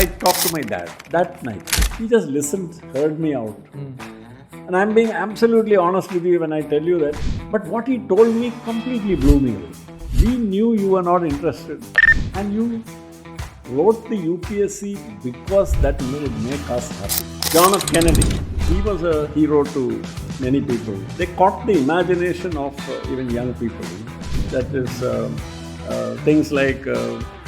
I talked to my dad that night. He just listened, heard me out. And I'm being absolutely honest with you when I tell you that. But what he told me completely blew me away. We knew you were not interested. And you wrote the UPSC because that would make us happy. John F. Kennedy, he was a hero to many people. They caught the imagination of even young people. That is things like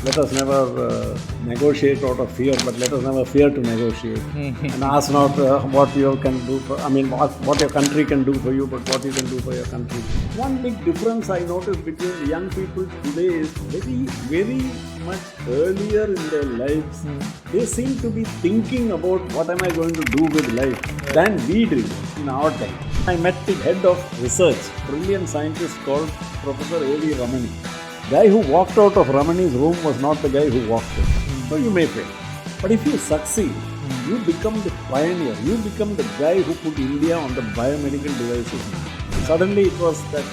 let us never negotiate out of fear, but let us never fear to negotiate. And ask not what you can do for, what your country can do for you, but what you can do for your country. One big difference I noticed between the young people today is very much earlier in their lives, they seem to be thinking about what am I going to do with life than we did in our time. I met the head of research, brilliant scientist called Professor A.V. Ramani. Guy who walked out of Ramani's room was not the guy who walked in. So you may fail. But if you succeed, you become the pioneer. You become the guy who put India on the biomedical devices. Suddenly it was that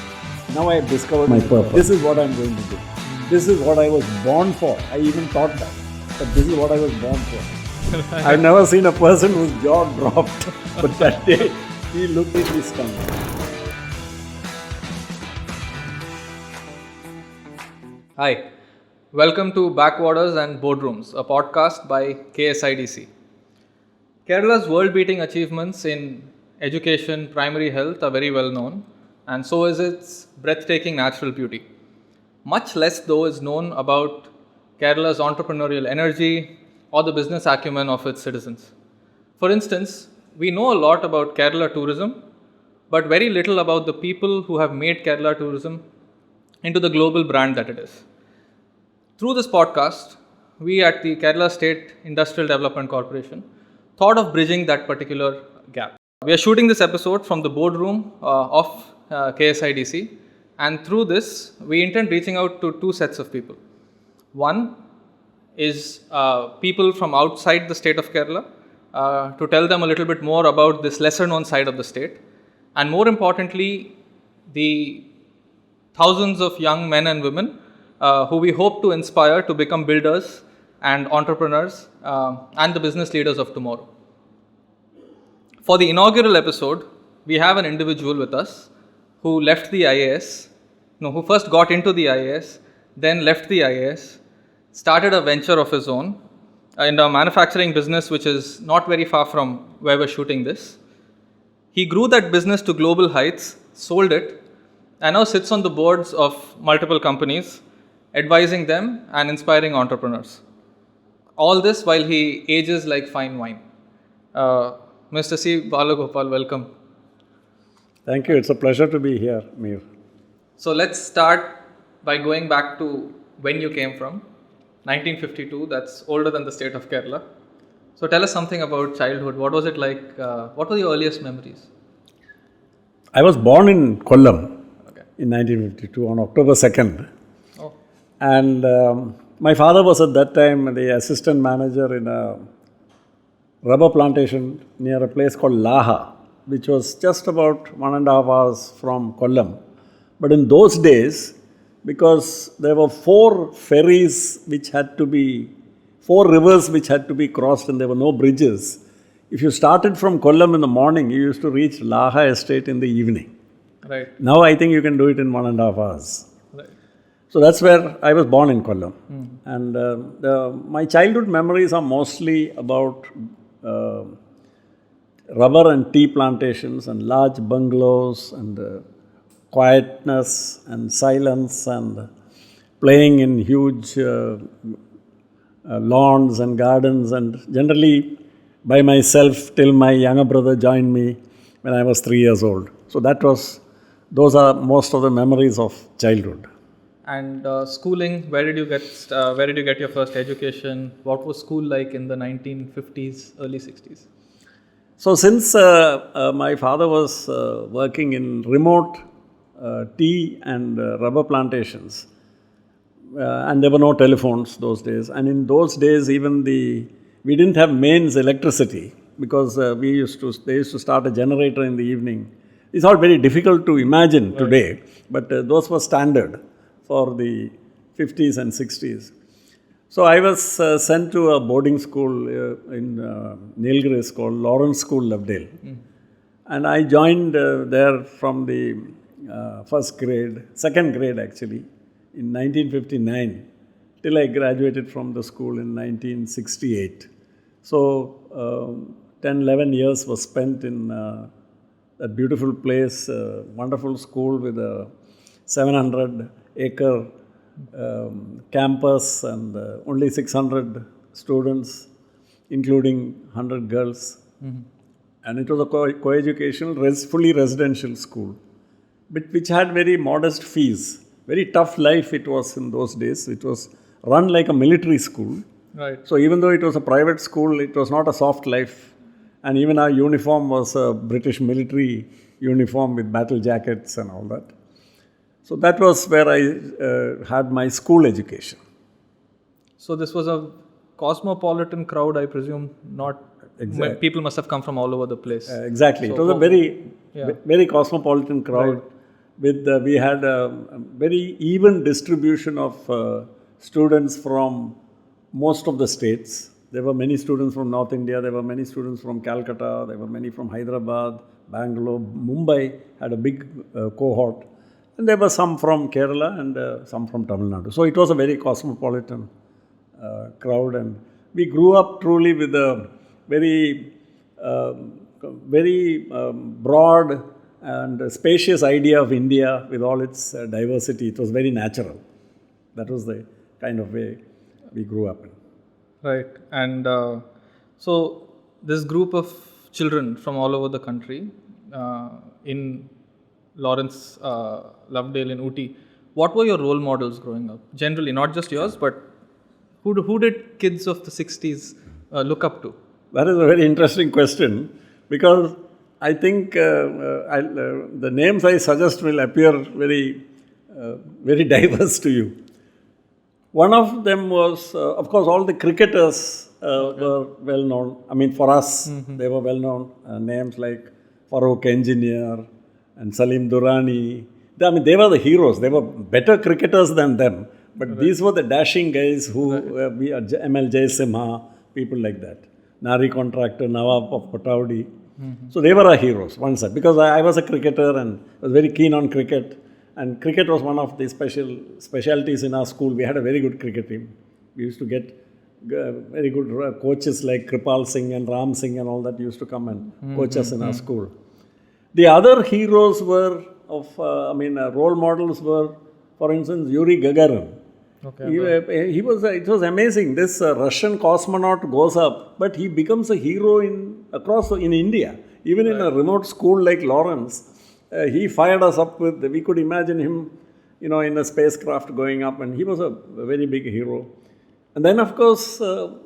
now I have discovered my purpose. This is what I am going to do. This is what I was born for. I even thought that. But this is what I was born for. I've never seen a person whose jaw dropped. But that day, he looked at his tongue. Hi, welcome to Backwaters and Boardrooms, a podcast by KSIDC. Kerala's world-beating achievements in education, primary health are very well known, and so is its breathtaking natural beauty. Much less, though, is known about Kerala's entrepreneurial energy or the business acumen of its citizens. For instance, we know a lot about Kerala tourism, but very little about the people who have made Kerala tourism into the global brand that it is. Through this podcast, we at the Kerala State Industrial Development Corporation thought of bridging that particular gap. We are shooting this episode from the boardroom of KSIDC, and through this, we intend reaching out to two sets of people. One is people from outside the state of Kerala to tell them a little bit more about this lesser known side of the state, and more importantly, the thousands of young men and women who we hope to inspire to become builders and entrepreneurs and the business leaders of tomorrow. For the inaugural episode, we have an individual with us who left the IAS, who first got into the IAS, then left the IAS, started a venture of his own in a manufacturing business which is not very far from where we're shooting this. He grew that business to global heights, sold it, and now sits on the boards of multiple companies, advising them and inspiring entrepreneurs. All this while he ages like fine wine. Mr. C. Balagopal, welcome. Thank you. It's a pleasure to be here, Mir. So let's start by going back to when you came from, 1952. That's older than the state of Kerala. So tell us something about childhood. What was it like? What were your earliest memories? I was born in Kollam in 1952 on October 2nd. Oh. And my father was at that time the assistant manager in a rubber plantation near a place called Laha, which was just about 1.5 hours from Kollam. But in those days, because there were four rivers which had to be crossed and there were no bridges, if you started from Kollam in the morning, you used to reach Laha estate in the evening. Right. Now I think you can do it in 1.5 hours. Right. So that's where I was born in Kollam. And my childhood memories are mostly about rubber and tea plantations and large bungalows and quietness and silence and playing in huge lawns and gardens, and generally by myself till my younger brother joined me when I was 3 years old. So those are most of the memories of childhood. And schooling, where did you get your first education? What was school like in the 1950s, early 60s? So since my father was working in remote tea and rubber plantations, and there were no telephones those days, and in those days even we didn't have mains electricity because they used to start a generator in the evening. It's all very difficult to imagine today, but those were standard for the 50s and 60s. So I was sent to a boarding school in Nilgiris called Lawrence School, Lovedale. And I joined there from the second grade actually, in 1959, till I graduated from the school in 1968. So 10, 11 years was spent in that beautiful place, wonderful school with a 700-acre campus and only 600 students, including 100 girls. And it was a co-educational, fully residential school, but which had very modest fees. Very tough life it was in those days. It was run like a military school. Right. So even though it was a private school, it was not a soft life. And even our uniform was a British military uniform with battle jackets and all that. So that was where I had my school education. So this was a cosmopolitan crowd, I presume, not... Exactly. People must have come from all over the place. Exactly. So it was a very cosmopolitan crowd. Right. With we had a very even distribution of students from most of the states. There were many students from North India, there were many students from Calcutta, there were many from Hyderabad, Bangalore, Mumbai had a big cohort. And there were some from Kerala and some from Tamil Nadu. So it was a very cosmopolitan crowd, and we grew up truly with a very broad and spacious idea of India with all its diversity. It was very natural. That was the kind of way we grew up in. Right. And so this group of children from all over the country in Lawrence, Lovedale in Ooty, what were your role models growing up? Generally, not just yours, but who did kids of the 60s look up to? That is a very interesting question, because I think the names I suggest will appear very diverse to you. One of them was, of course, all the cricketers were well known. I mean, for us, they were well known. Names like Farooq Engineer and Salim Durrani. They were the heroes. They were better cricketers than them. But these were the dashing guys who, ML Jaisimha, people like that. Nari contractor, Nawab of Pataudi. So they were our heroes, one side. Because I was a cricketer and was very keen on cricket. And cricket was one of the specialties in our school. We had a very good cricket team. We used to get very good coaches like Kripal Singh and Ram Singh and all that used to come and coach us in our school. The other heroes were role models were, for instance, Yuri Gagarin. Okay, it was amazing. This Russian cosmonaut goes up, but he becomes a hero in India. Even in a remote school like Lawrence, he fired us up with, we could imagine him, in a spacecraft going up, and he was a very big hero. And then, of course,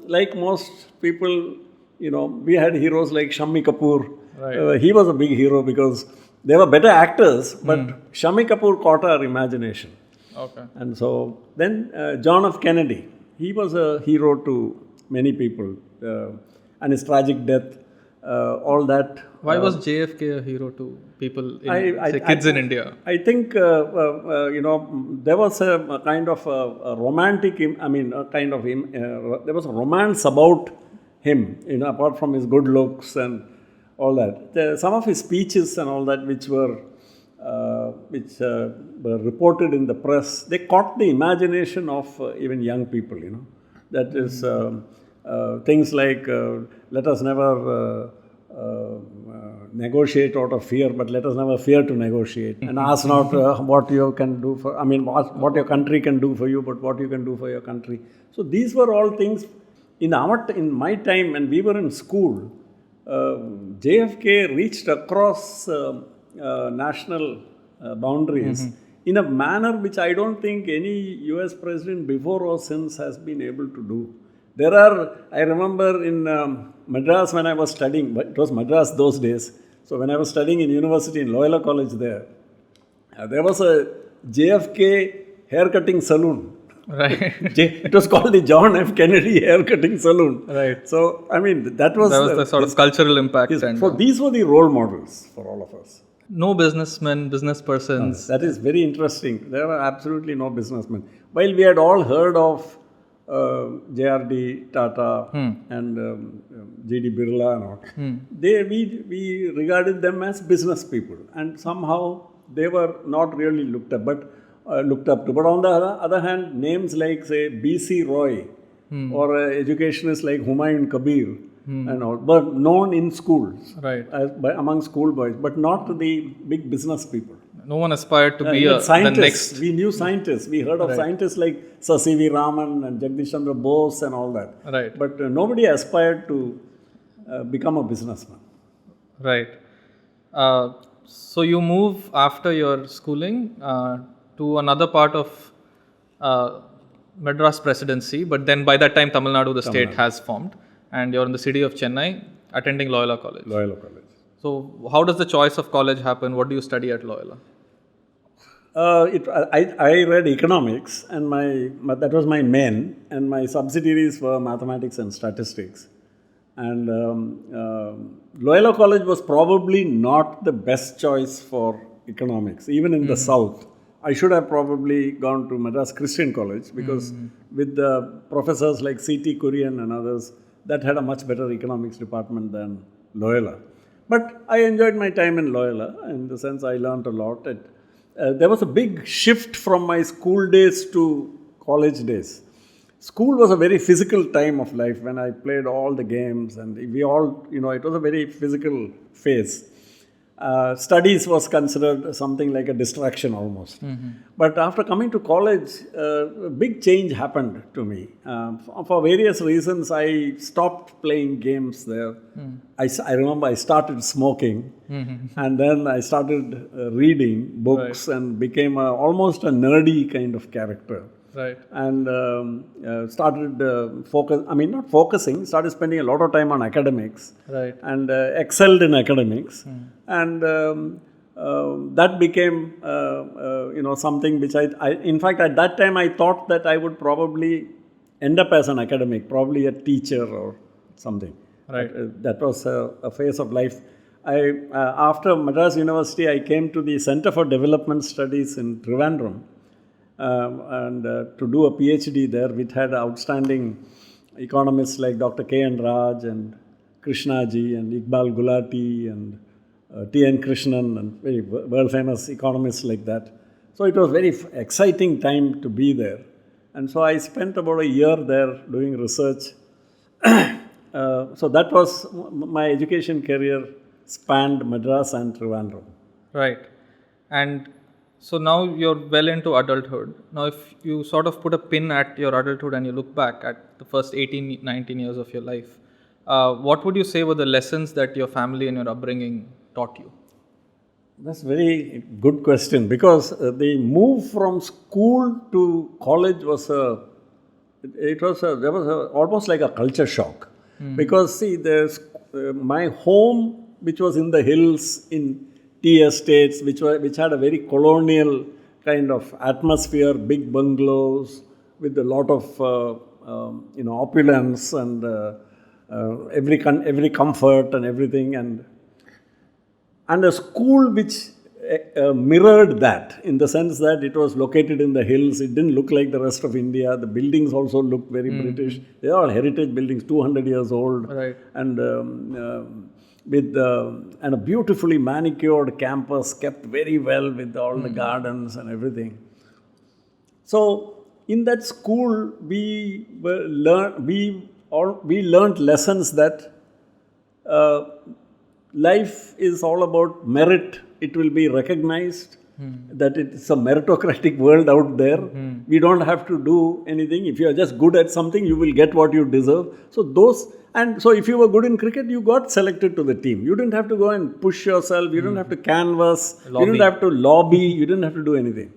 like most people, we had heroes like Shammi Kapoor. Right. He was a big hero because they were better actors, but Shammi Kapoor caught our imagination. Okay. And so then John F. Kennedy, he was a hero to many people, and his tragic death, all that. Why was JFK a hero to people, kids in India? I think, there was a kind of a romantic, there was a romance about him, apart from his good looks and all that. Some of his speeches and all that, which were reported in the press, they caught the imagination of even young people, That is things like, let us never negotiate out of fear, but let us never fear to negotiate. And ask not what you can do for, what your country can do for you, but what you can do for your country. So these were all things, in my time when we were in school, JFK reached across national boundaries in a manner which I don't think any US president before or since has been able to do. I remember in Madras when I was studying, but it was Madras those days, so when I was studying in university in Loyola College there was a JFK haircutting salon. Right. It was called the John F. Kennedy haircutting salon. Right. So, that was the sort of cultural impact. So these were the role models for all of us. No businessmen, business persons. That is very interesting. There were absolutely no businessmen. While we had all heard of JRD Tata and GD Birla and all. We regarded them as business people, and somehow they were not really looked up to. But on the other hand, names like, say, B.C. Roy or educationists like Humayun Kabir and all were known in schools, Right. Among schoolboys, but not the big business people. No one aspired to be Even the scientists. next. We knew scientists. We heard of scientists like Sir C.V. Raman and Jagdish Chandra Bose and all that. Right. But nobody aspired to become a businessman. Right. So you move after your schooling to another part of Madras Presidency, but then by that time Tamil Nadu, the state, has formed, and you're in the city of Chennai attending Loyola College. Loyola College. So how does the choice of college happen? What do you study at Loyola? I read economics, and that was my main, and my subsidiaries were mathematics and statistics. And Loyola College was probably not the best choice for economics, even in the south. I should have probably gone to Madras Christian College, because with the professors like C.T. Kurian and others, that had a much better economics department than Loyola. But I enjoyed my time in Loyola, in the sense I learned a lot. There was a big shift from my school days to college days. School was a very physical time of life when I played all the games, and we all, it was a very physical phase. Studies was considered something like a distraction almost. But after coming to college, a big change happened to me. For various reasons, I stopped playing games there. I remember I started smoking, and then I started reading books and became almost a nerdy kind of character. Right. And started started spending a lot of time on academics. Right. And excelled in academics. And that became, something which in fact, at that time, I thought that I would probably end up as an academic, probably a teacher or something. Right. That was a phase of life. After Madras University, I came to the Center for Development Studies in Trivandrum. And to do a PhD there, which had outstanding economists like Dr. K.N. Raj and Krishnaji and Iqbal Gulati and T.N. Krishnan and very world-famous economists like that. So it was very exciting time to be there. And so I spent about a year there doing research. So that was my education career, spanned Madras and Trivandrum. Right. And so now you're well into adulthood. Now if you sort of put a pin at your adulthood and you look back at the first 18, 19 years of your life, what would you say were the lessons that your family and your upbringing taught you? That's a very good question, because the move from school to college was almost like a culture shock. Because see, there's my home, which was in the hills in tea estates, which had a very colonial kind of atmosphere, big bungalows with a lot of opulence and every comfort and everything, and a school which mirrored that, in the sense that it was located in the hills. It didn't look like the rest of India. The buildings also looked very British. They are all heritage buildings, 200 years old, right. And and a beautifully manicured campus, kept very well with all the gardens and everything. So in that school, we learned lessons that life is all about merit. It will be recognized that it's a meritocratic world out there. We don't have to do anything. If you are just good at something, you will get what you deserve. So if you were good in cricket, you got selected to the team. You didn't have to go and push yourself. You didn't have to canvass. You didn't have to lobby. You didn't have to do anything.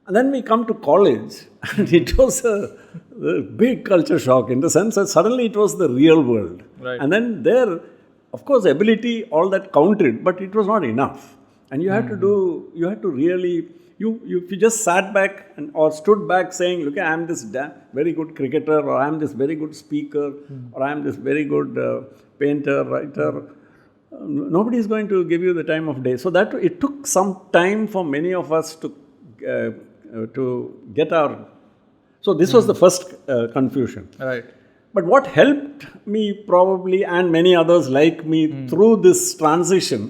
And then we come to college, and it was a big culture shock, in the sense that suddenly it was the real world. Right. And then there, of course, ability, all that counted, but it was not enough. And you had to really, if you just sat back or stood back saying, look, I am this very good cricketer, or I am this very good speaker, or I am this very good painter, writer, nobody is going to give you the time of day. So that it took some time for many of us to get our... So this was the first confusion. Right. But what helped me probably, and many others like me, through this transition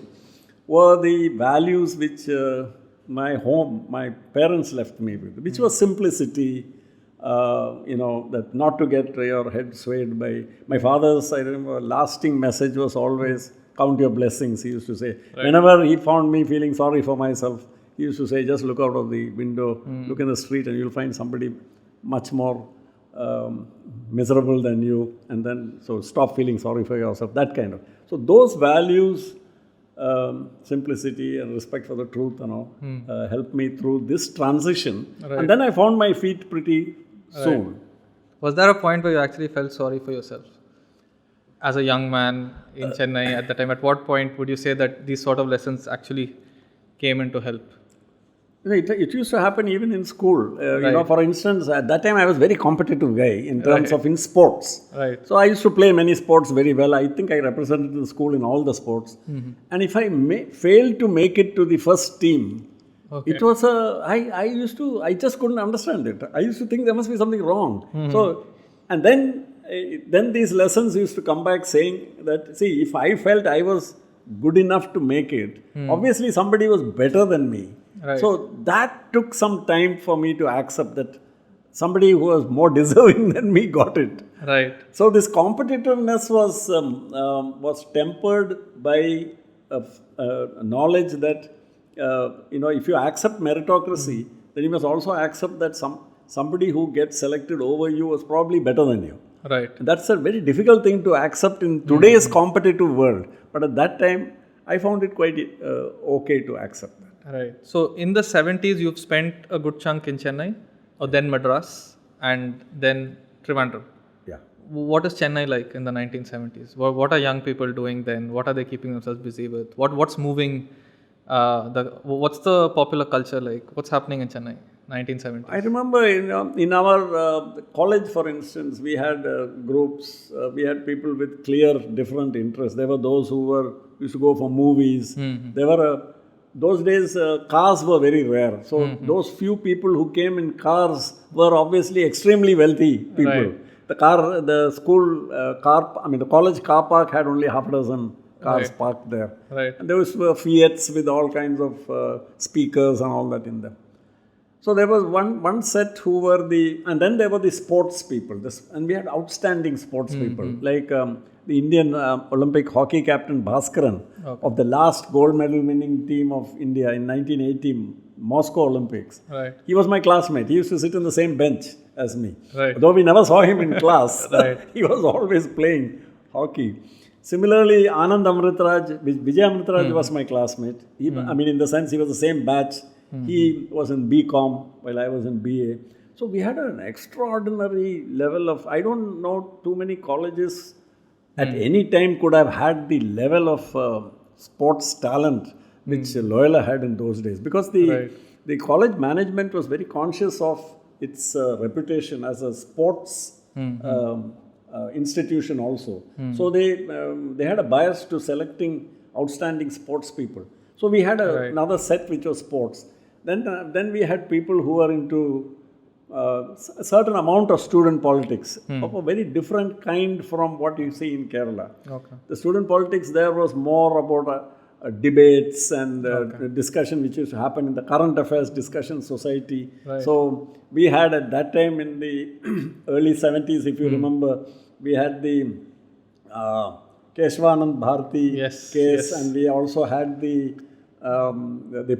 were the values which my parents left me with, which was simplicity, that not to get your head swayed by. My father's, I remember, lasting message was always, count your blessings, he used to say. Right. Whenever he found me feeling sorry for myself, he used to say, just look out of the window, look in the street, and you'll find somebody much more miserable than you, and then, so stop feeling sorry for yourself, that kind of. So those values, simplicity and respect for the truth, helped me through this transition. Right. And then I found my feet pretty soon. Right. Was there a point where you actually felt sorry for yourself? As a young man in Chennai at the time, at what point would you say that these sort of lessons actually came in to help? It used to happen even in school. Right. For instance, at that time I was a very competitive guy in terms of in sports. Right. So I used to play many sports very well. I think I represented the school in all the sports. And if I failed to make it to the first team, it was I just couldn't understand it. I used to think there must be something wrong. So, and then these lessons used to come back saying that, see, if I felt I was good enough to make it, obviously somebody was better than me. Right. So that took some time for me to accept that somebody who was more deserving than me got it. Right. So this competitiveness was tempered by knowledge that if you accept meritocracy, then you must also accept that somebody who gets selected over you was probably better than you. Right. That's a very difficult thing to accept in today's competitive world. But at that time, I found it quite okay to accept that. Right. So in the 70s, you've spent a good chunk in Chennai, or then Madras, and then Trivandrum. Yeah. What is Chennai like in the 1970s? What are young people doing then? What are they keeping themselves busy with? What's moving? What's the popular culture like? What's happening in Chennai, 1970s? I remember in our college, for instance, we had groups. We had people with clear different interests. There were those who used to go for movies. There were those days, cars were very rare. So those few people who came in cars were obviously extremely wealthy people. Right. The college car park had only half a dozen cars parked there. Right. And there was Fiats with all kinds of speakers and all that in them. So there was one set who were and then there were the sports people. And we had outstanding sports people, like the Indian Olympic hockey captain Bhaskaran of the last gold medal winning team of India in 1980 Moscow Olympics. Right. He was my classmate. He used to sit on the same bench as me. Right. Though we never saw him in class, he was always playing hockey. Similarly, Anand Amritraj, Vijay Amritraj was my classmate. In the sense he was the same batch. He was in BCom while I was in BA. So we had an extraordinary level of, I don't know too many colleges at any time could have had the level of sports talent which Loyola had in those days. Because the college management was very conscious of its reputation as a sports institution also. So they had a bias to selecting outstanding sports people. So we had another set which was sports. Then we had people who were into a certain amount of student politics of a very different kind from what you see in Kerala. Okay. The student politics there was more about debates and discussion which used to happen in the current affairs discussion society. Right. So we had at that time in the early 70s, if you remember, we had the Keshwanand Bharati case, and we also had the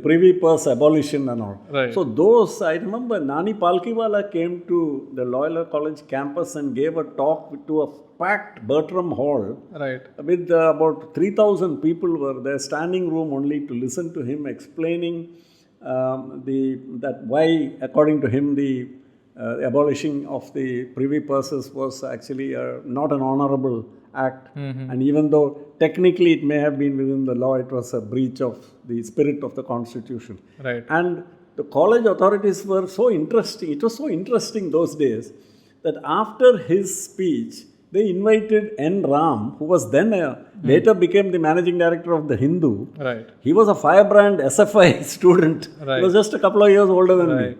Privy Purse abolition and all. Right. So those, I remember Nani Palkiwala came to the Loyola College campus and gave a talk to a packed Bertram Hall. Right. With about 3,000 people were there, standing room only, to listen to him explaining that why, according to him, the abolishing of the Privy Purses was actually not an honorable act. And even though technically it may have been within the law, it was a breach of the spirit of the Constitution. Right. And the college authorities were so interesting. It was so interesting those days that after his speech, they invited N. Ram, who was then later became the managing director of the Hindu. Right. He was a firebrand SFI student. Right. He was just a couple of years older than me.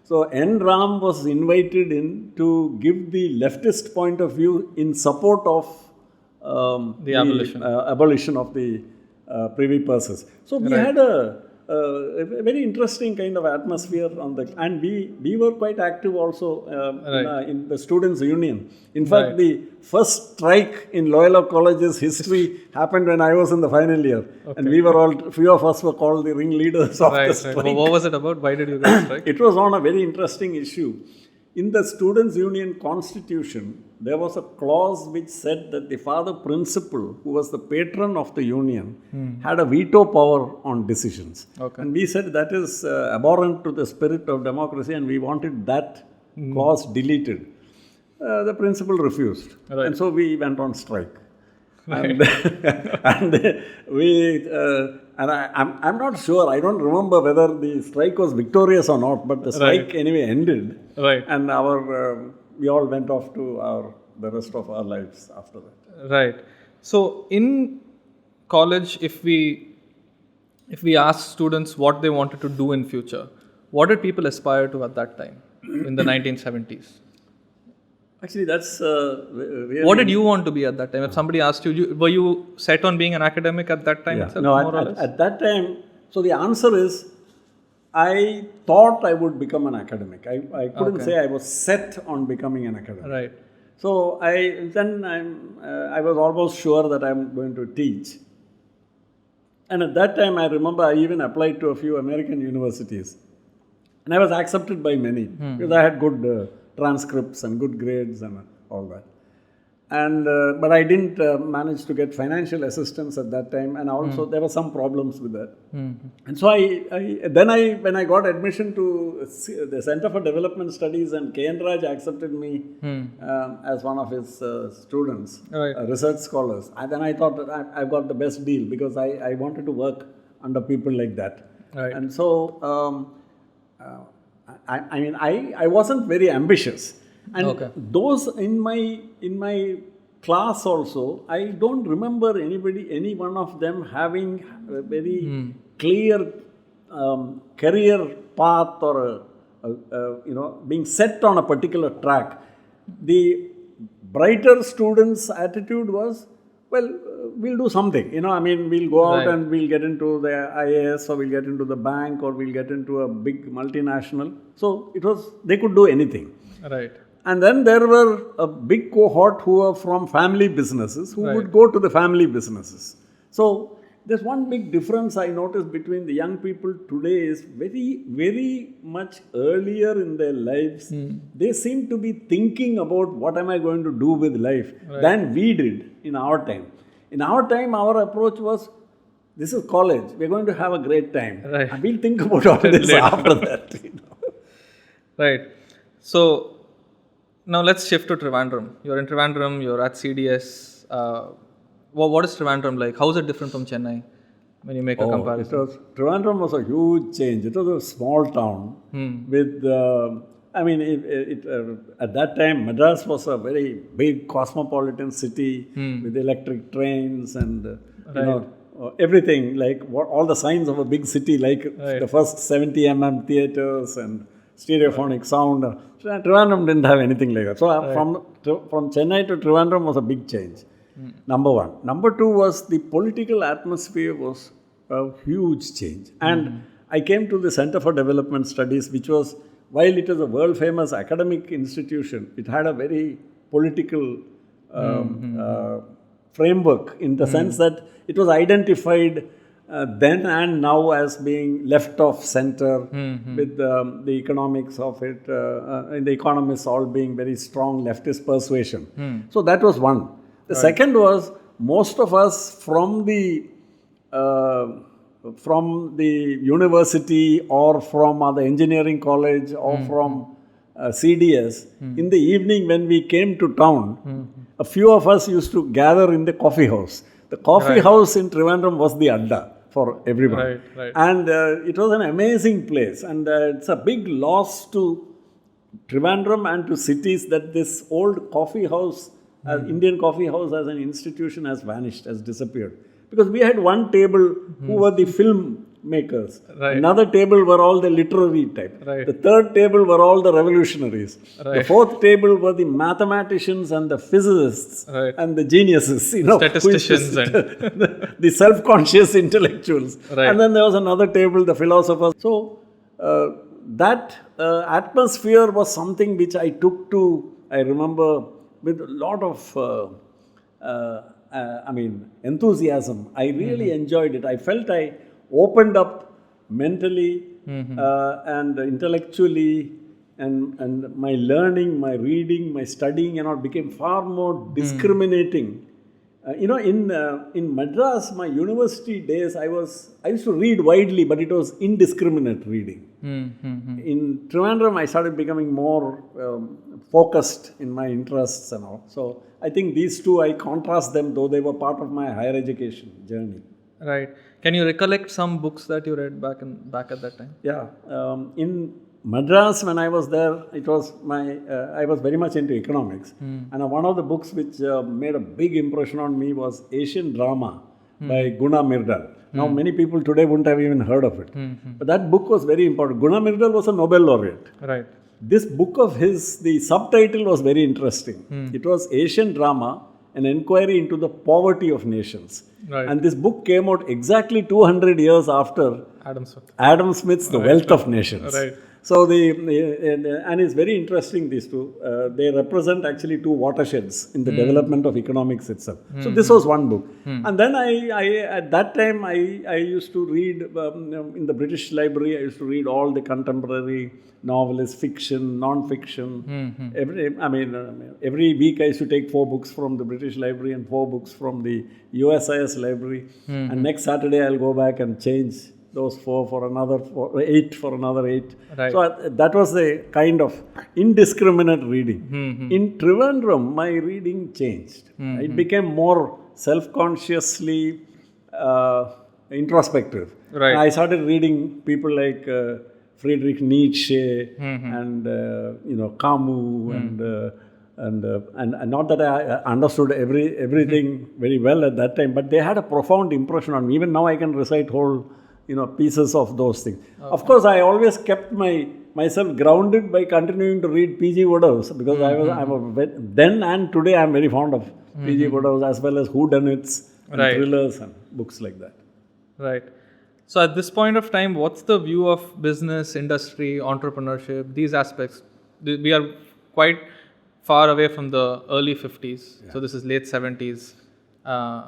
So N. Ram was invited in to give the leftist point of view in support of The abolition. Abolition of the privy purses. So we had a very interesting kind of atmosphere on the, and we were quite active also in the students' union. In fact, the first strike in Loyola College's history happened when I was in the final year, and we were all, few of us were called the ringleaders of the strike. Right. What was it about? Why did you guys strike? It was on a very interesting issue. In the Students' Union Constitution, there was a clause which said that the father principal, who was the patron of the union, had a veto power on decisions. And we said that is abhorrent to the spirit of democracy, and we wanted that clause deleted. The principal refused. And so we went on strike. And I'm not sure, I don't remember whether the strike was victorious or not, but the strike anyway ended. And we all went off to the rest of our lives after that. Right. So in college, if we ask students what they wanted to do in future, what did people aspire to at that time in the 1970s? Actually, that's really... What did you want to be at that time? If somebody asked you, were you set on being an academic at that time itself? No, at that time, so the answer is, I thought I would become an academic. I couldn't say I was set on becoming an academic. Right. So I was almost sure that I'm going to teach. And at that time, I remember I even applied to a few American universities. And I was accepted by many because I had good transcripts and good grades and all that. And but I didn't manage to get financial assistance at that time, and also there were some problems with that. And so when I got admission to the Center for Development Studies, and K.N. Raj accepted me as one of his students, research scholars. And then I thought that I've got the best deal because I wanted to work under people like that. And so I wasn't very ambitious. And those in my class also, I don't remember any one of them having a very clear career path or being set on a particular track. The brighter students' attitude was, well, we'll do something. We'll go out and we'll get into the IAS, or we'll get into the bank, or we'll get into a big multinational. So they could do anything. Right. And then there were a big cohort who were from family businesses, who would go to the family businesses. So there's one big difference I noticed between the young people today is very, very much earlier in their lives, they seem to be thinking about what am I going to do with life than we did in our time. In our time, our approach was, this is college, we're going to have a great time. And we'll think about all this after that. Right. So now let's shift to Trivandrum. You're in Trivandrum, you're at CDS. What is Trivandrum like? How is it different from Chennai when you make a comparison? Trivandrum was a huge change. It was a small town with, at that time, Madras was a very big cosmopolitan city with electric trains and, everything, like all the signs of a big city, like the first 70 mm theaters and stereophonic sound. Trivandrum didn't have anything like that. So from Chennai to Trivandrum was a big change. Number one. Number two was the political atmosphere was a huge change. And I came to the Center for Development Studies, which was, while it was a world famous academic institution, it had a very political framework in the sense that it was identified then and now as being left of center with the economics of it, and the economists all being very strong leftist persuasion. So that was one. The second was, most of us from the university or from the engineering college or from CDS, in the evening when we came to town, a few of us used to gather in the coffee house. The coffee house in Trivandrum was the adda for everyone. And it was an amazing place. And it's a big loss to Trivandrum and to cities that this old coffee house, Indian coffee house as an institution has vanished, has disappeared. Because we had one table who were the film makers. Right. Another table were all the literary type. Right. The third table were all the revolutionaries. Right. The fourth table were the mathematicians and the physicists Right. and the geniuses, Statisticians and the self-conscious intellectuals. Right. And then there was another table, the philosophers. So that atmosphere was something which I took to, I remember, with a lot of enthusiasm. I really enjoyed it. I felt I opened up mentally and intellectually, and my learning, my reading, my studying, became far more discriminating. In Madras, my university days, I used to read widely, but it was indiscriminate reading. In Trivandrum, I started becoming more focused in my interests and all. So I think these two, I contrast them, though they were part of my higher education journey. Right. Can you recollect some books that you read back at that time? Yeah. In Madras, when I was there, it was I was very much into economics. And one of the books which made a big impression on me was Asian Drama by Guna Myrdal. Now, many people today wouldn't have even heard of it. But that book was very important. Guna Myrdal was a Nobel laureate. Right. This book of his, the subtitle was very interesting. It was Asian Drama, an inquiry into the poverty of nations. Right. And this book came out exactly 200 years after Adam Smith's The Wealth of Nations. Right. So and it's very interesting, these two. They represent actually two watersheds in the development of economics itself. So this was one book. And then I at that time, I used to read, in the British Library, I used to read all the contemporary novelists, fiction, non-fiction. Every week I used to take 4 books from the British Library and 4 books from the USIS Library. And next Saturday I'll go back and change those 4 for another 8 for another 8. Right. So that was the kind of indiscriminate reading. In Trivandrum, my reading changed. It became more self-consciously introspective. Right. I started reading people like Friedrich Nietzsche and Camus and not that I understood everything very well at that time, but they had a profound impression on me. Even now I can recite whole pieces of those things. Okay. Of course, I always kept myself grounded by continuing to read P.G. Wodehouse, because then and today I'm very fond of P.G. Wodehouse, as well as whodunits and thrillers and books like that. Right. So at this point of time, what's the view of business, industry, entrepreneurship, these aspects? We are quite far away from the early 50s. Yeah. So this is late 70s,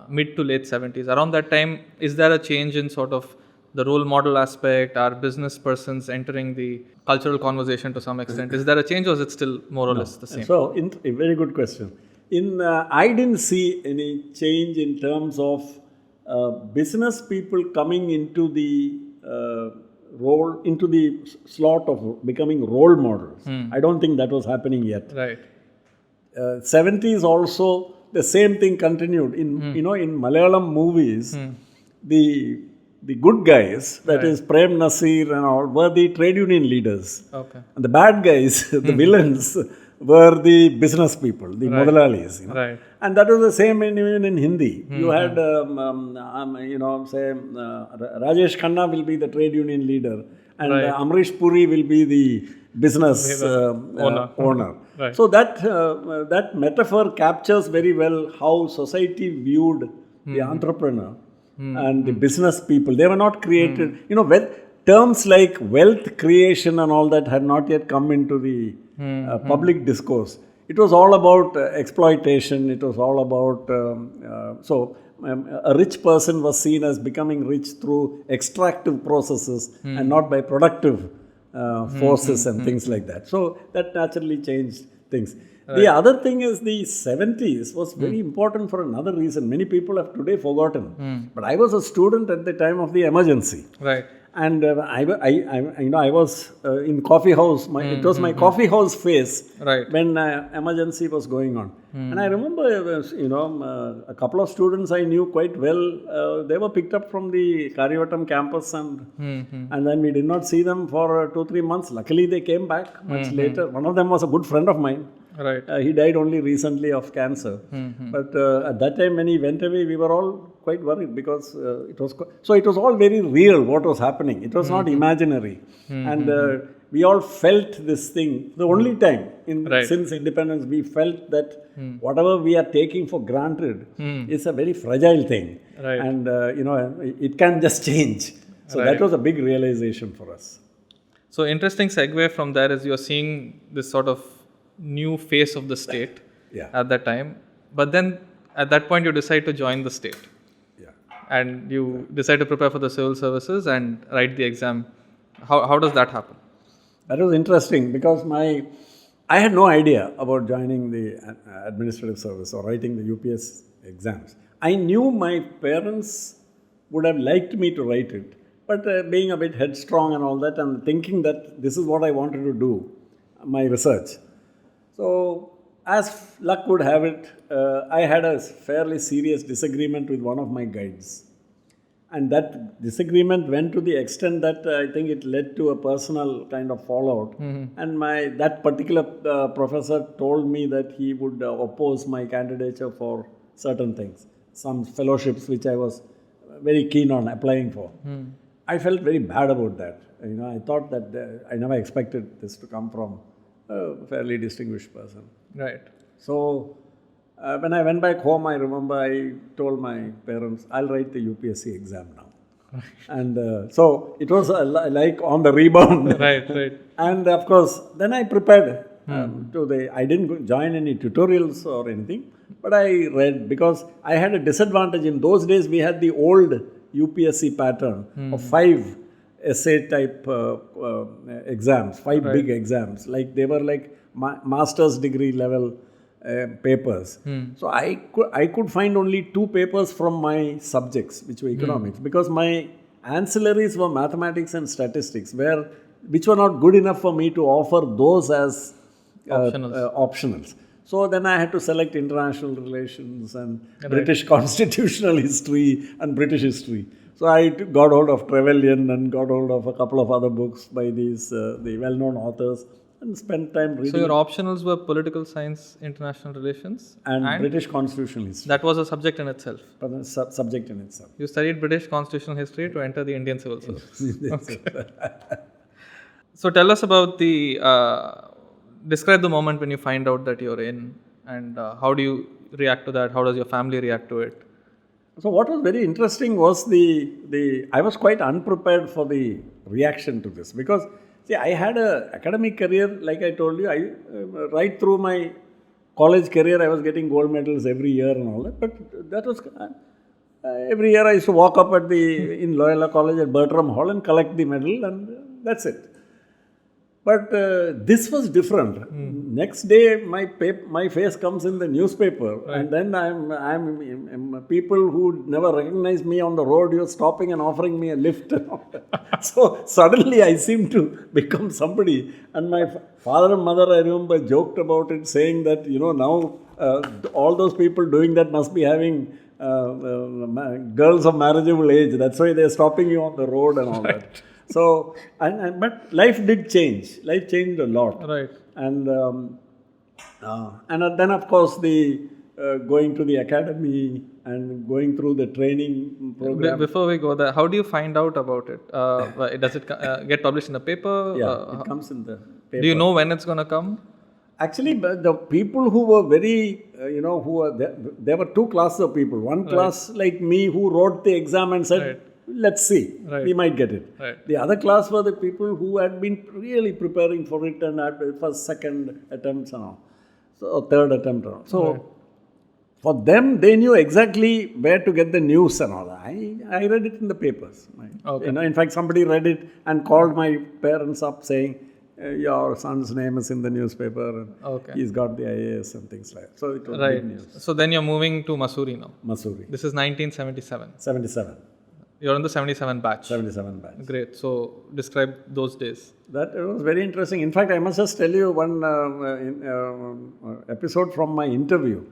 mid to late 70s. Around that time, is there a change in sort of the role model aspect? Are business persons entering the cultural conversation to some extent? Is there a change, or is it still more or less the same? So, a very good question. I didn't see any change in terms of business people coming into the into the slot of becoming role models. I don't think that was happening yet. Right. 70s also, the same thing continued. In Malayalam movies, the good guys, that is Prem Nasir and all, were the trade union leaders. Okay. And the bad guys, the villains, were the business people, the Modalalis. Right. And that was the same even in Hindi. You had, Rajesh Khanna will be the trade union leader, and Amrish Puri will be the business owner. Right. So that metaphor captures very well how society viewed the entrepreneur and the business people. They were not created, terms like wealth creation and all that had not yet come into the public discourse. It was all about exploitation. It was all about, a rich person was seen as becoming rich through extractive processes and not by productive forces and things like that. So that naturally changed things. Right. The other thing is the 70s was very important for another reason. Many people have today forgotten. But I was a student at the time of the emergency. Right. And I was in coffee house. It was my coffee house phase when emergency was going on. And I remember, a couple of students I knew quite well. They were picked up from the Karyavattam campus, and then we did not see them for 2-3 months. Luckily, they came back much later. One of them was a good friend of mine. Right. He died only recently of cancer. But at that time when he went away, we were all quite worried because it was all very real what was happening. It was not imaginary. And we all felt this thing. The only time since independence we felt that whatever we are taking for granted is a very fragile thing. Right. And it can just change. So that was a big realization for us. So interesting segue from there is you're seeing this sort of new face of the state at that time. But then at that point you decide to join the state. Yeah. And you decide to prepare for the civil services and write the exam. How does that happen? That was interesting because I had no idea about joining the administrative service or writing the UPS exams. I knew my parents would have liked me to write it, but being a bit headstrong and all that and thinking that this is what I wanted to do, my research. So as luck would have it, I had a fairly serious disagreement with one of my guides. And that disagreement went to the extent that I think it led to a personal kind of fallout. And that particular professor told me that he would oppose my candidature for certain things, some fellowships which I was very keen on applying for. I felt very bad about that. I thought that I never expected this to come from a fairly distinguished person. Right. So when I went back home, I remember I told my parents, I'll write the UPSC exam now. And so it was like on the rebound. Right. And of course, then I prepared I didn't join any tutorials or anything, but I read because I had a disadvantage. In those days, we had the old UPSC pattern of 5 essay type exams, 5 big exams. Like they were like master's degree level papers. So I could find only 2 papers from my subjects, which were economics, because my ancillaries were mathematics and statistics, which were not good enough for me to offer those as optionals. So then I had to select international relations and British constitutional history and British history. So I got hold of Trevelyan and got hold of a couple of other books by these the well-known authors and spent time reading. So your optionals were political science, international relations and British constitutional history. That was a subject in itself. Subject in itself. You studied British constitutional history to enter the Indian civil service. Okay. So tell us about describe the moment when you find out that you're in, and how do you react to that? How does your family react to it? So what was very interesting was I was quite unprepared for the reaction to this because I had an academic career, like I told you. Right through my college career, I was getting gold medals every year and all that. But that was every year I used to walk up in Loyola College at Bertram Hall and collect the medal, and that's it. But this was different. Next day, my face comes in the newspaper, and then I'm people who never recognized me on the road. You're stopping and offering me a lift. So suddenly, I seem to become somebody. And my father and mother, I remember, joked about it, saying that now all those people doing that must be having girls of marriageable age. That's why they're stopping you on the road and all that. So, but life did change. Life changed a lot. Right. And then, of course, going to the academy and going through the training program. Before we go there, how do you find out about it? Does it get published in the paper? Yeah, it comes in the paper. Do you know when it's going to come? Actually, the people who were very, there were 2 classes of people. One class like me who wrote the exam and said, let's see, we might get it. Right. The other class were the people who had been really preparing for it and had first, second attempts and all. So, third attempt. So, for them, they knew exactly where to get the news and all. I read it in the papers. In fact, somebody read it and called my parents up saying, your son's name is in the newspaper and he's got the IAS and things like that. So, it was big news. So, then you're moving to Mussoorie now. Mussoorie. This is 1977. 77. You're in the 77 batch. 77 batch. Great. So, describe those days. That was very interesting. In fact, I must just tell you one episode from my interview.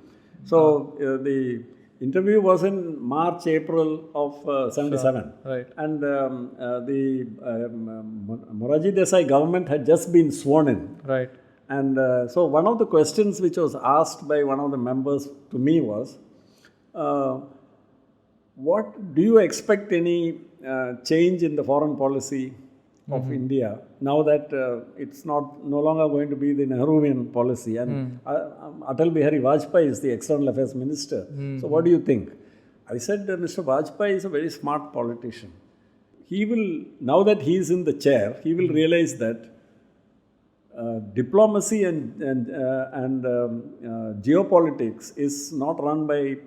So, the interview was in March, April of 77. Sure. Right. And the Morarji Desai government had just been sworn in. Right. And so one of the questions which was asked by one of the members to me was, what do you expect any change in the foreign policy of India now that it's no longer going to be the Nehruvian policy, and Atal Bihari Vajpayee is the External Affairs Minister. So what do you think? I said, Mr. Vajpayee is a very smart politician. He will, now that he is in the chair, he will realize that diplomacy and geopolitics is not run by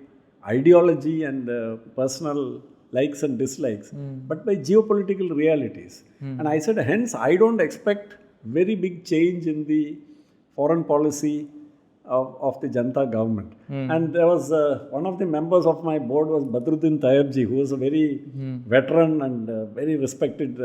ideology and personal likes and dislikes, but by geopolitical realities. And I said, hence, I don't expect very big change in the foreign policy of the Janata government. And there was one of the members of my board was Badruddin Tayyabji, who was a very veteran and very respected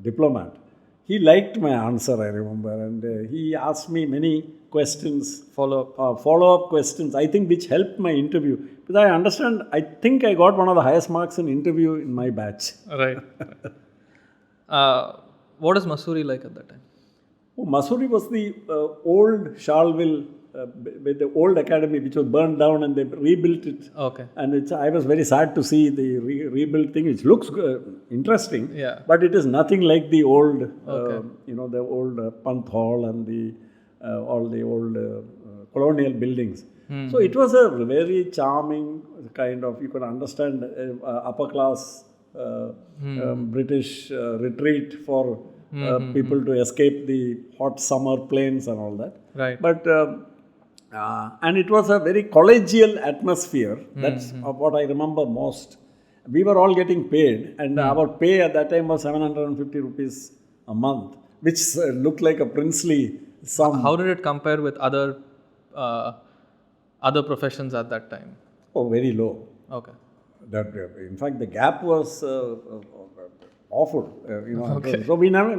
diplomat. He liked my answer, I remember, and he asked me many questions, follow-up questions, I think, which helped my interview. Because I understand, I think I got one of the highest marks in interview in my batch. Right. What is Mussoorie like at that time? Oh, Mussoorie was the old Charleville, with the old academy, which was burned down, and they rebuilt it. Okay. And I was very sad to see the rebuilt thing, which looks interesting, but it is nothing like the old, the old Panth Hall and all the old colonial buildings. So it was a very charming kind of, you could understand, upper class British retreat for people to escape the hot summer plains and all that. Right. But and it was a very collegial atmosphere. That's what I remember most. We were all getting paid, and our pay at that time was 750 rupees a month, which looked like a princely sum. How did it compare with other professions at that time? Oh, very low. Okay. In fact, the gap was awful. Okay. So we never,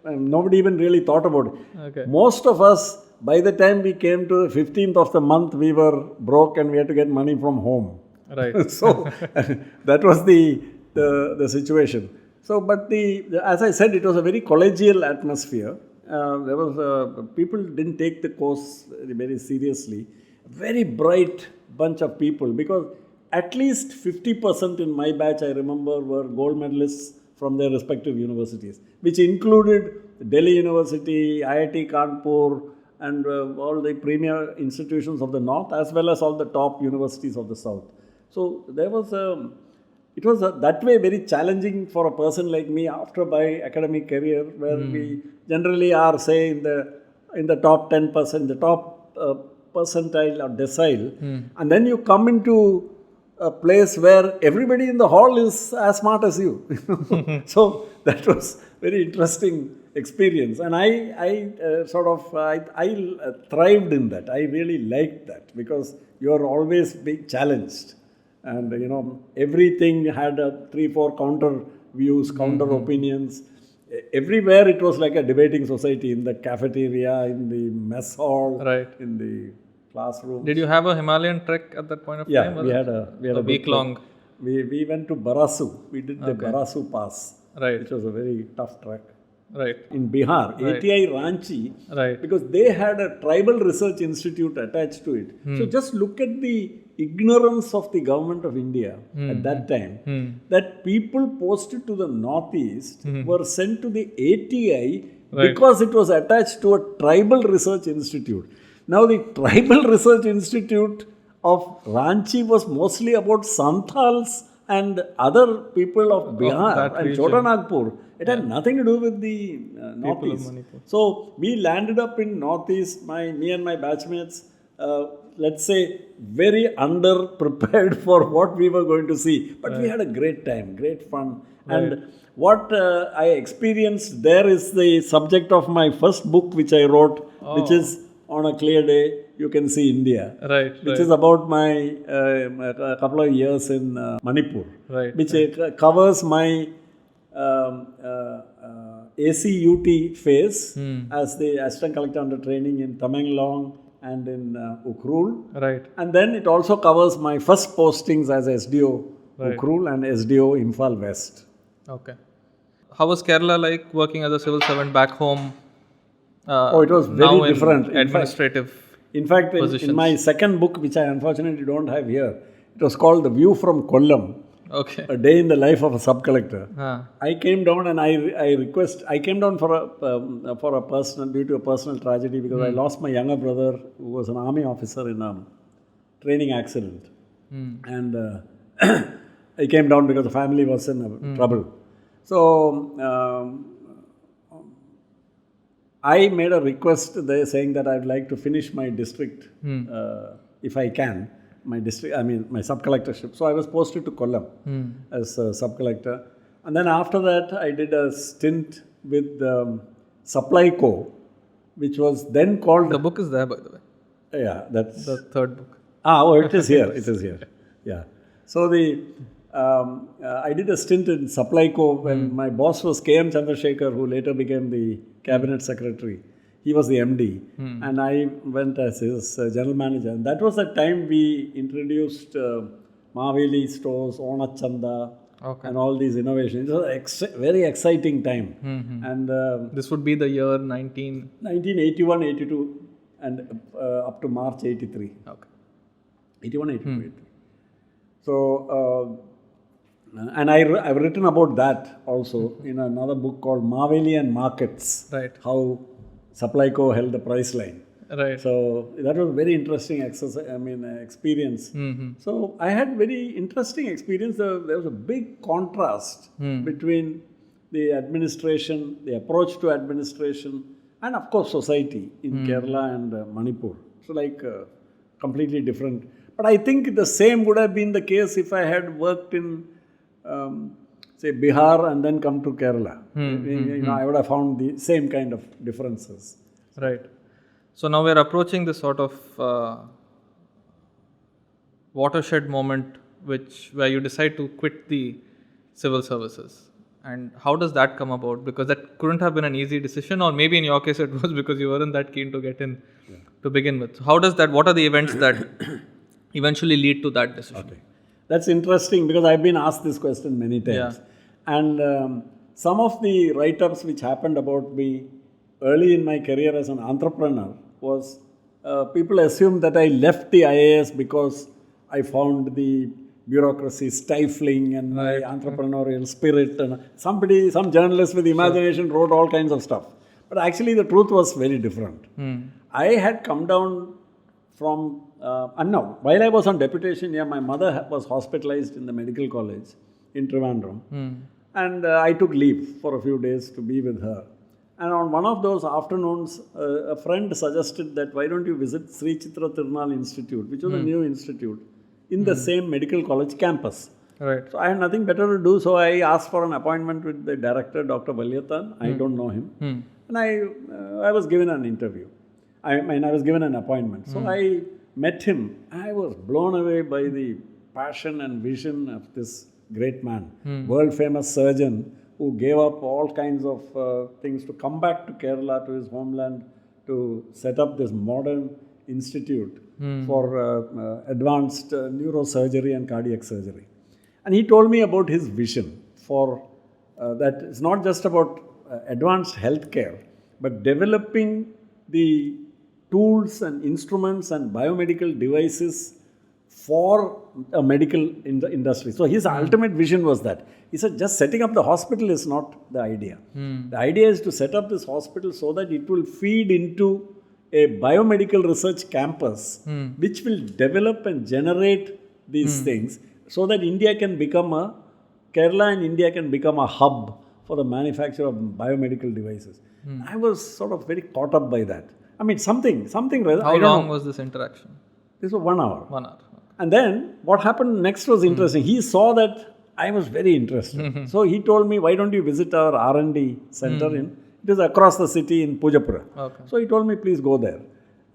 nobody even really thought about it. Okay. Most of us, by the time we came to the 15th of the month, we were broke and we had to get money from home. Right. So that was the situation. So, but as I said, it was a very collegial atmosphere. There was people didn't take the course very seriously. Very bright bunch of people, because at least 50% in my batch, I remember, were gold medalists from their respective universities, which included Delhi University, IIT Kanpur, and all the premier institutions of the north, as well as all the top universities of the south. So there was it was that way very challenging for a person like me after my academic career, where we generally are, say, in the top 10%, the top percentile or decile, and then you come into a place where everybody in the hall is as smart as you. So that was very interesting experience, and I thrived in that. I really liked that, because you are always being challenged, and everything had 3-4 counter views, counter opinions. Everywhere it was like a debating society, in the cafeteria, in the mess hall, right, in the classroom. Did you have a Himalayan trek at that point of time? Yeah, we had a week long. We went to Barasu. We did the Barasu Pass, right, which was a very tough trek. Right. In Bihar, right. ATI Ranchi, right, because they had a tribal research institute attached to it. So just look at the ignorance of the government of India at that time, that people posted to the northeast were sent to the ATI because it was attached to a tribal research institute. Now the tribal research institute of Ranchi was mostly about Santals and other people of Bihar and Chota Nagpur. It had nothing to do with the northeast. So we landed up in northeast, me and my batchmates, let's say, very under-prepared for what we were going to see. But we had a great time, great fun. And what I experienced there is the subject of my first book, which I wrote, which is On a Clear Day, You Can See India. Right. Which is about my a couple of years in Manipur. Right. Which covers my ACUT phase as the assistant collector under training in Tamenglong and in Ukhrul. Right. And then it also covers my first postings as SDO Ukhrul and SDO Imphal West. Okay. How was Kerala like working as a civil servant back home? it was very now in different. administrative In fact, in my second book, which I unfortunately don't have here, it was called The View from Kollam, Okay. A Day in the Life of a Sub-Collector. Ah. I came down and I came down for a personal, due to a personal tragedy, because I lost my younger brother, who was an army officer in a training accident. And I came down because the family was in trouble. So, I made a request there saying that I'd like to finish my district, if I can, my sub-collectorship. So I was posted to Kollam as a sub-collector. And then after that, I did a stint with Supply Co, which was then called... The book is there, by the way. Yeah, that's... The third book. It is here. It is here. Yeah. So I did a stint in Supply Co when my boss was K.M. Chandrasekhar, who later became the cabinet secretary. He was the MD, and I went as his general manager. And that was the time we introduced Maveli stores, Onachanda, and all these innovations. It was a very exciting time. And this would be the year 1981, 82, and up to March 83. Okay. 81, 82, 83. So, and I've written about that also in another book called Maveli and Markets. Right. How Supply Co held the price line. Right. So that was a very interesting experience. So I had very interesting experience. There was a big contrast between the administration, the approach to administration, and of course society in Kerala and Manipur. So completely different. But I think the same would have been the case if I had worked in, say, Bihar and then come to Kerala. I would have found the same kind of differences. Right. So now we're approaching this sort of watershed moment, where you decide to quit the civil services. And how does that come about? Because that couldn't have been an easy decision, or maybe in your case it was because you weren't that keen to get in to begin with. So how does that? What are the events that eventually lead to that decision? Okay. That's interesting because I've been asked this question many times. Yeah. And some of the write-ups which happened about me early in my career as an entrepreneur was people assumed that I left the IAS because I found the bureaucracy stifling and my entrepreneurial spirit. And some journalist with imagination wrote all kinds of stuff. But actually the truth was very different. I had come down from, and now, while I was on deputation here, my mother was hospitalized in the medical college in Trivandrum. And I took leave for a few days to be with her. And on one of those afternoons, a friend suggested that why don't you visit Sri Chitra Tirunal Institute, which was a new institute, in the same medical college campus. Right. So I had nothing better to do, so I asked for an appointment with the director, Dr. Valyathan. I don't know him. And I was given an interview. I was given an appointment. So I met him. I was blown away by the passion and vision of this great man, world famous surgeon who gave up all kinds of things to come back to Kerala, to his homeland, to set up this modern institute for advanced neurosurgery and cardiac surgery. And he told me about his vision for that it's not just about advanced healthcare, but developing the tools and instruments and biomedical devices for a medical industry. So his ultimate vision was that. He said just setting up the hospital is not the idea. The idea is to set up this hospital so that it will feed into a biomedical research campus which will develop and generate these things so that Kerala and India can become a hub for the manufacture of biomedical devices. I was sort of very caught up by that. I mean, something. How long was this interaction? This was 1 hour. 1 hour. And then what happened next was interesting. He saw that I was very interested. So he told me, why don't you visit our R&D center it is across the city in Pujapura. Okay. So he told me, please go there.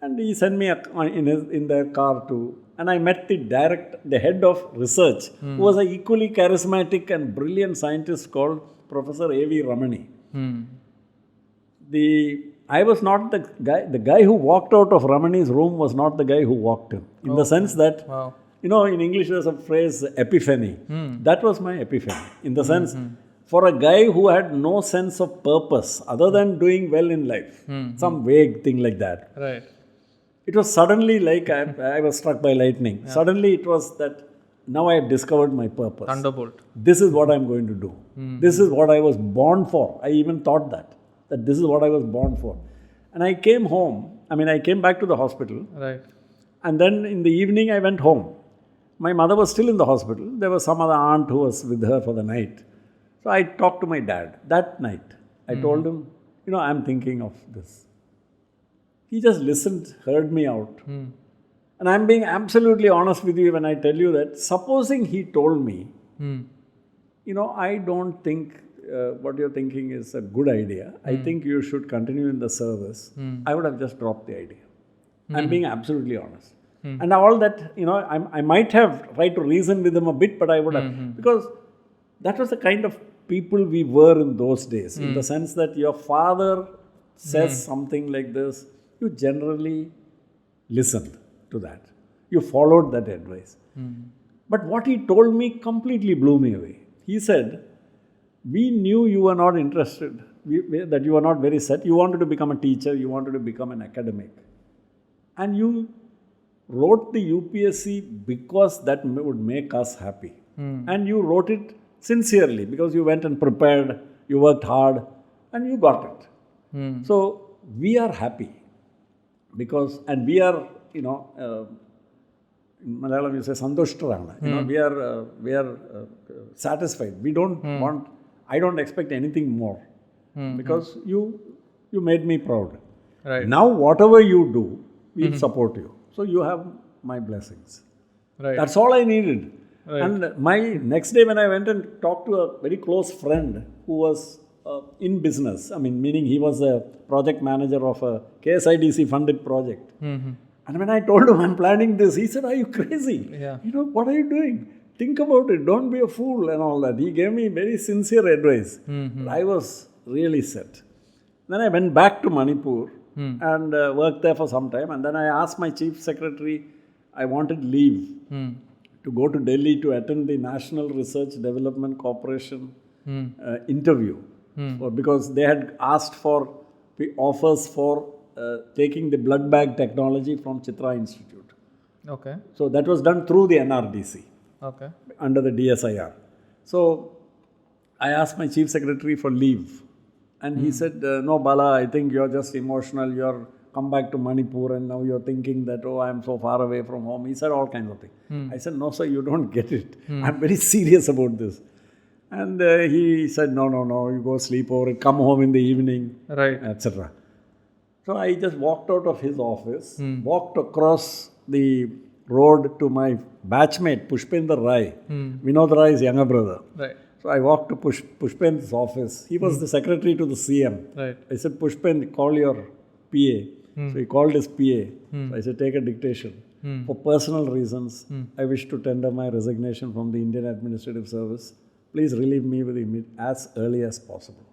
And he sent me in their car too. And I met the head of research, who was an equally charismatic and brilliant scientist called Professor A.V. Ramani. I was not the guy who walked out of Ramani's room was not the guy who walked in. In the sense that, in English there's a phrase, epiphany. That was my epiphany. In the sense, for a guy who had no sense of purpose other than doing well in life, some vague thing like that. Right. It was suddenly like I was struck by lightning. Suddenly it was that now I have discovered my purpose. Thunderbolt. This is what I'm going to do. This is what I was born for. I even thought that this is what I was born for. And I came home. I came back to the hospital. Right. And then in the evening I went home. My mother was still in the hospital. There was some other aunt who was with her for the night. So I talked to my dad that night. I told him, I'm thinking of this. He just listened, heard me out. And I'm being absolutely honest with you when I tell you that supposing he told me, I don't think what you're thinking is a good idea. I think you should continue in the service. I would have just dropped the idea. I'm being absolutely honest. And all that, I might have tried to reason with him a bit, but I would have, because that was the kind of people we were in those days, in the sense that your father says something like this, you generally listened to that. You followed that advice. But what he told me completely blew me away. He said, we knew you were not interested, that you were not very set. You wanted to become a teacher, you wanted to become an academic. And you wrote the UPSC because that would make us happy. And you wrote it sincerely because you went and prepared, you worked hard, and you got it. So we are happy because, and we are, in Malayalam you say santoshtharana. We are satisfied. We don't want, I don't expect anything more because you made me proud. Right. Now whatever you do, we'll support you. So you have my blessings. Right. That's all I needed. Right. And my next day when I went and talked to a very close friend who was in business, meaning he was a project manager of a KSIDC funded project. And when I told him I'm planning this, he said, are you crazy? Yeah. What are you doing? Think about it. Don't be a fool and all that. He gave me very sincere advice. I was really set. Then I went back to Manipur and worked there for some time. And then I asked my chief secretary, I wanted leave to go to Delhi to attend the National Research Development Corporation interview. Because they had asked for offers for taking the blood bag technology from Chitra Institute. Okay. So that was done through the NRDC. Okay. Under the DSIR. So I asked my chief secretary for leave. And he said, no Bala, I think you're just emotional. You're come back to Manipur and now you're thinking that, oh, I'm so far away from home. He said all kinds of things. I said, no sir, you don't get it. I'm very serious about this. And he said, no, you go sleep over it, come home in the evening, right, etc. So I just walked out of his office, walked across the road to my batchmate, Pushpender Rai. Vinod Rai's younger brother. Right. So I walked to Pushpen's office. He was the secretary to the CM. Right. I said, Pushpen, call your PA. So he called his PA. So I said, take a dictation. For personal reasons, I wish to tender my resignation from the Indian Administrative Service. Please relieve me with as early as possible.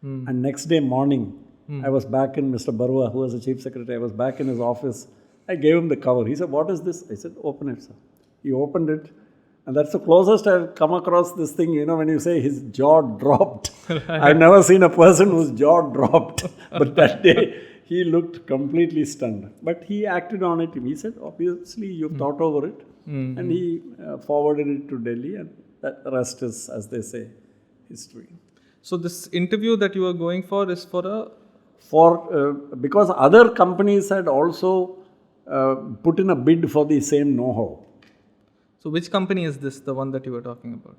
And next day morning, I was back in Mr. Barua, who was the chief secretary. I was back in his office. I gave him the cover. He said, what is this? I said, open it, sir. He opened it. And that's the closest I've come across this thing, when you say his jaw dropped. Right. I've never seen a person whose jaw dropped. But that day, he looked completely stunned. But he acted on it. He said, obviously, you've thought over it. And he forwarded it to Delhi. And that the rest is, as they say, history. So this interview that you are going for is for because other companies had also put in a bid for the same know-how. So which company is this, the one that you were talking about?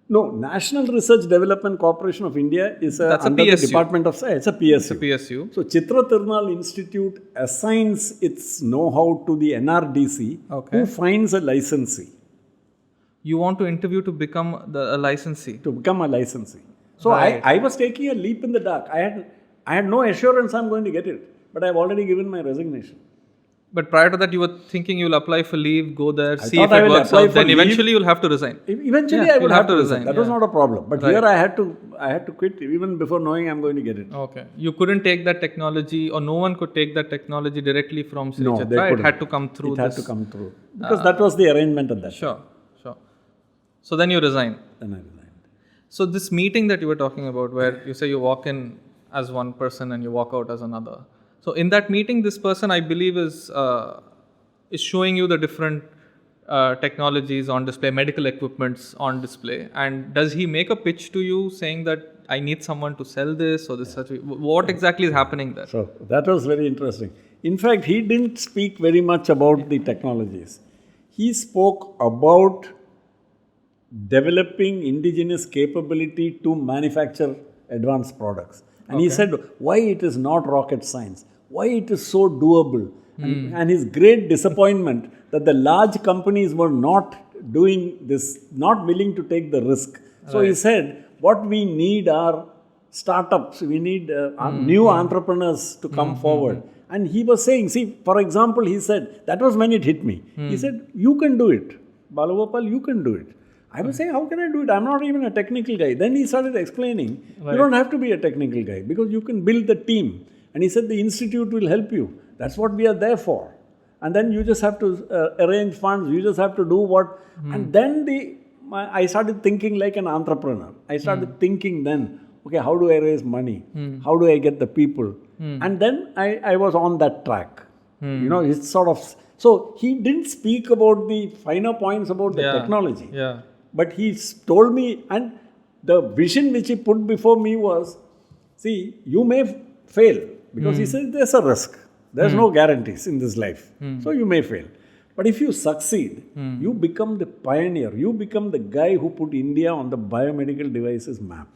No, National Research Development Corporation of India is under the Department of Science. It's a PSU. It's a PSU. So Chitra Tirunal Institute assigns its know-how to the NRDC, who finds a licensee. You want to interview to become a licensee? To become a licensee. So right. I was taking a leap in the dark. I had no assurance I'm going to get it, but I've already given my resignation. But prior to that, you were thinking you'll apply for leave, go there, see if it works out. Then eventually you'll have to resign. Eventually I will have to resign. That was not a problem. But right. Here I had to quit even before knowing I'm going to get it. Okay. You couldn't take that technology, or no one could take that technology directly from Shri C. They couldn't. It had to come through It had to come through. Because that was the arrangement at that time. Sure. So then you resigned. Then I resigned. So this meeting that you were talking about, where you say you walk in as one person and you walk out as another. So in that meeting, this person, I believe, is showing you the different technologies on display, medical equipments on display. And does he make a pitch to you saying that I need someone to sell this or this? Such? What exactly is happening there? So that was very interesting. In fact, he didn't speak very much about the technologies. He spoke about developing indigenous capability to manufacture advanced products. And he said why it is not rocket science, why it is so doable. And his great disappointment that the large companies were not doing this, not willing to take the risk. So he said, what we need are startups, we need new entrepreneurs to come forward. And he was saying, see, for example, he said, that was when it hit me. He said, you can do it. Balagopal, you can do it. I was saying, how can I do it? I'm not even a technical guy. Then he started explaining, you don't have to be a technical guy because you can build the team. And he said, the institute will help you. That's what we are there for. And then you just have to arrange funds. You just have to do what. And then I started thinking like an entrepreneur. I started thinking then, okay, how do I raise money? How do I get the people? And then I was on that track. You know, it's sort of. So he didn't speak about the finer points about the technology. Yeah. But he told me, and the vision which he put before me was, see, you may fail. Because he said there's a risk. There's no guarantees in this life. So you may fail. But if you succeed, you become the pioneer. You become the guy who put India on the biomedical devices map.